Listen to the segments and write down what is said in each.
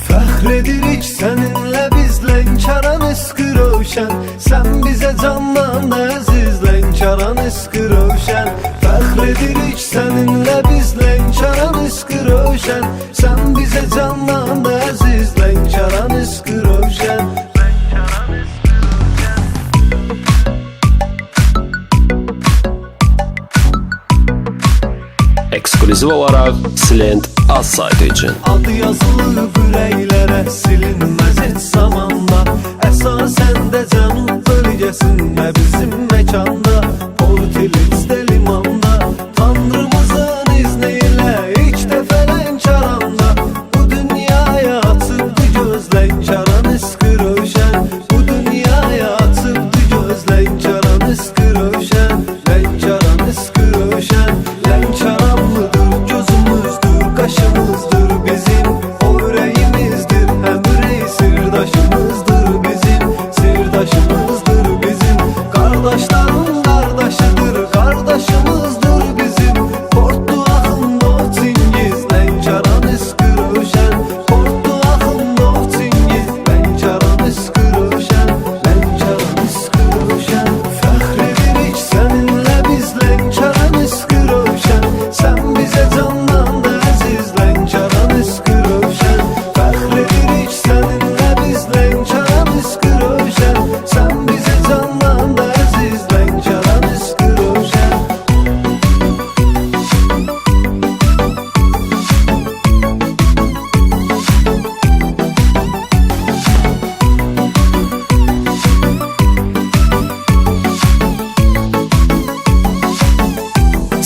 Fəxr edirik səninlə biz Lənkəran eski roşən. Sən bizə candan əziz Lənkəran eski roşən. Fəxr edirik səninlə biz Lənkəran eski roşən. Sən bizə candan əziz Lənkəran eski roşən. Ekskluziv olaraq Silent az saytı üçün. Adı yazılı ürəklərə silinməz heç zamanda. Əsasən də cənub bölgəsində bizim məkanda, Portilitdə limanda, Tanrımızın izni ilə ilk dəfə Lənkəranda bu dünyaya açıbdı göz Lənkəran eski roşən. Bu dünyaya açıbdı göz Lənkəran eski roşən. Lənkəran eski roşən. Lənkəranlıdır gözümüzdür, qaşımızdır bizim, o ürəyimizdir, həm ürək sirdaşımızdır bizim, sirdaşımızdır bizim. Qardaşların qardaşıdır, qardaşımızdır bizim. Portdu axında o Çingiz, Lənkəran eski roşən. Portdu axında o Çingiz, Lənkəran eski roşən. Lənkəran eski roşən. Fəxr edirik səninlə biz Lənkəran eski roşən. Sən bizə candan əziz Lənkəran eski roşən. Fəxr edirik səninlə biz Lənkəran eski roşən. Sən bizə candan əziz Lənkəran eski roşən.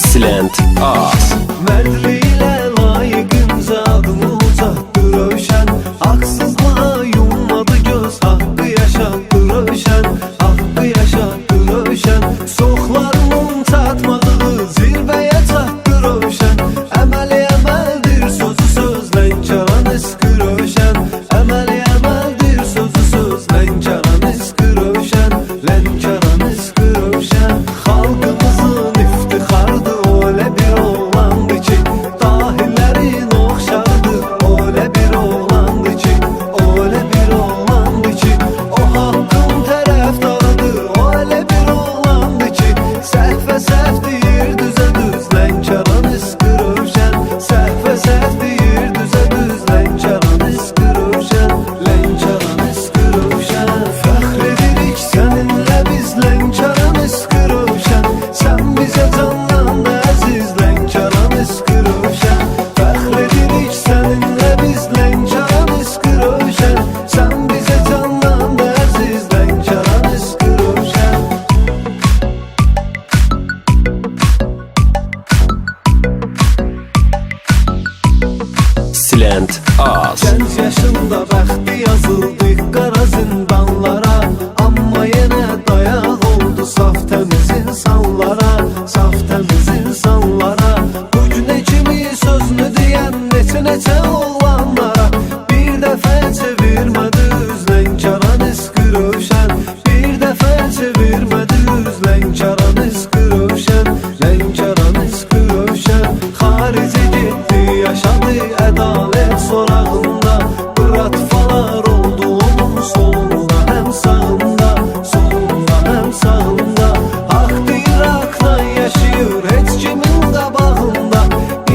Silent az. Mərdliyə layiqincə adını ucatdı roşən. Haqsızlığa yummadı göz, haqqı yaşatdı roşən. Haqqı yaşatdı roşən. Soxlarının çatmadığı zirvəyə çatdı roşən. Əməli əməldir, sözü söz Lənkəran eski roşən. Əməli əməldir, sözü söz Lənkəran eski roşən. Lənkəran eski roşən. Xalqımızın iftixardır, öyle bir oğlandı ki dahillerin oxşardı. Öyle bir oğlandı ki, öyle bir oğlandı ki o hakkın tərəfdarıdır. Öyle bir oğlandı ki səhvə səhv deyir, düzə düz Lənkəran eski roşən. Səhvə səhv deyir, düzə düz Lənkəran eski roşən. Lənkəran eski roşən. Fəxr edirik səninlə biz Lənkəran eski roşən. Sən bizə candan əziz Lənkəran eski roşən. Fəxr edirik səninlə biz Lənkəran eski roşən. Sən bizə candan əziz Lənkəran eski roşən. Silent az. Gənc yaşında bəxti yazıldı qara zindanlara, amma yenə dayaq oldu saf təmiz insanlara, saf təmiz insanlara. Bu günə kimi sözünü deyən neçə oğlanlara bir dəfə çevirmədi üz Lənkəran eski roşən. Bir dəfə çevirmədi üz Lənkəran eski roşən. Lənkəran eski roşən. Xaricə getdi, yaşadı ədalət sorağında. Bıratfalar oldu onun solunda həm sağında, solunda həm sağında. Haq deyir, haqdan yaşayır heç kimin qabağında.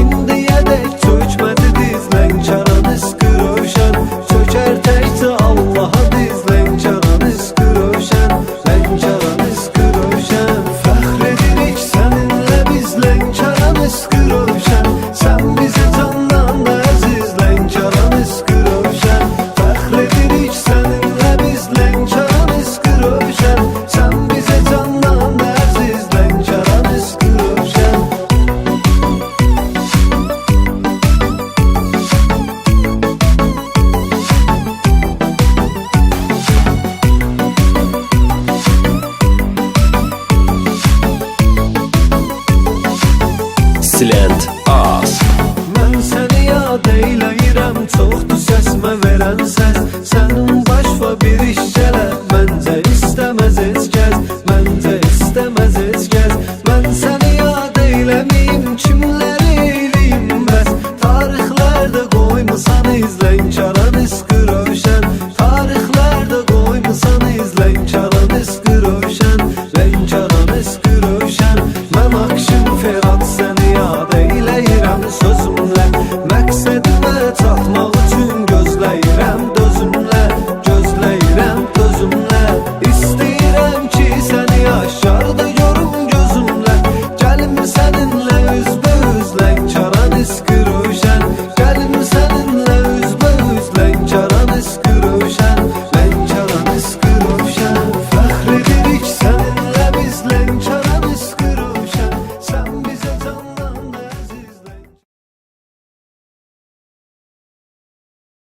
İndiyədək çökmədi diz Lənkəran eski roşən. Çökər təkcə Allaha diz Lənkəran eski roşən. Lənkəran eski roşən. Fəxr edirik səninlə biz Lənkəran eski roşən. Sən bizə candan əziz Lənkəran eski roşən. Fəxr edirik səninlə biz Lənkəran eski roşən. Sən bizə candan əziz Lənkəran eski roşən. Silent az. Mən səni yad eyləyirəm, çoxdur səsmə verən səs. Sənin başva bir iş gələ, məncə istəməz heç kəs, məncə istəməz heç kəs. Mən səni yad eyləməyim, kimləri eyləyim bəs. Tarixlərdə qoymusan iz Lənkəran iskı rövşən Tarixlərdə qoymusan iz Lənkəran iskı rövşən Lənkəran iskı rövşən Mən akşın Ferhat səni yad eylə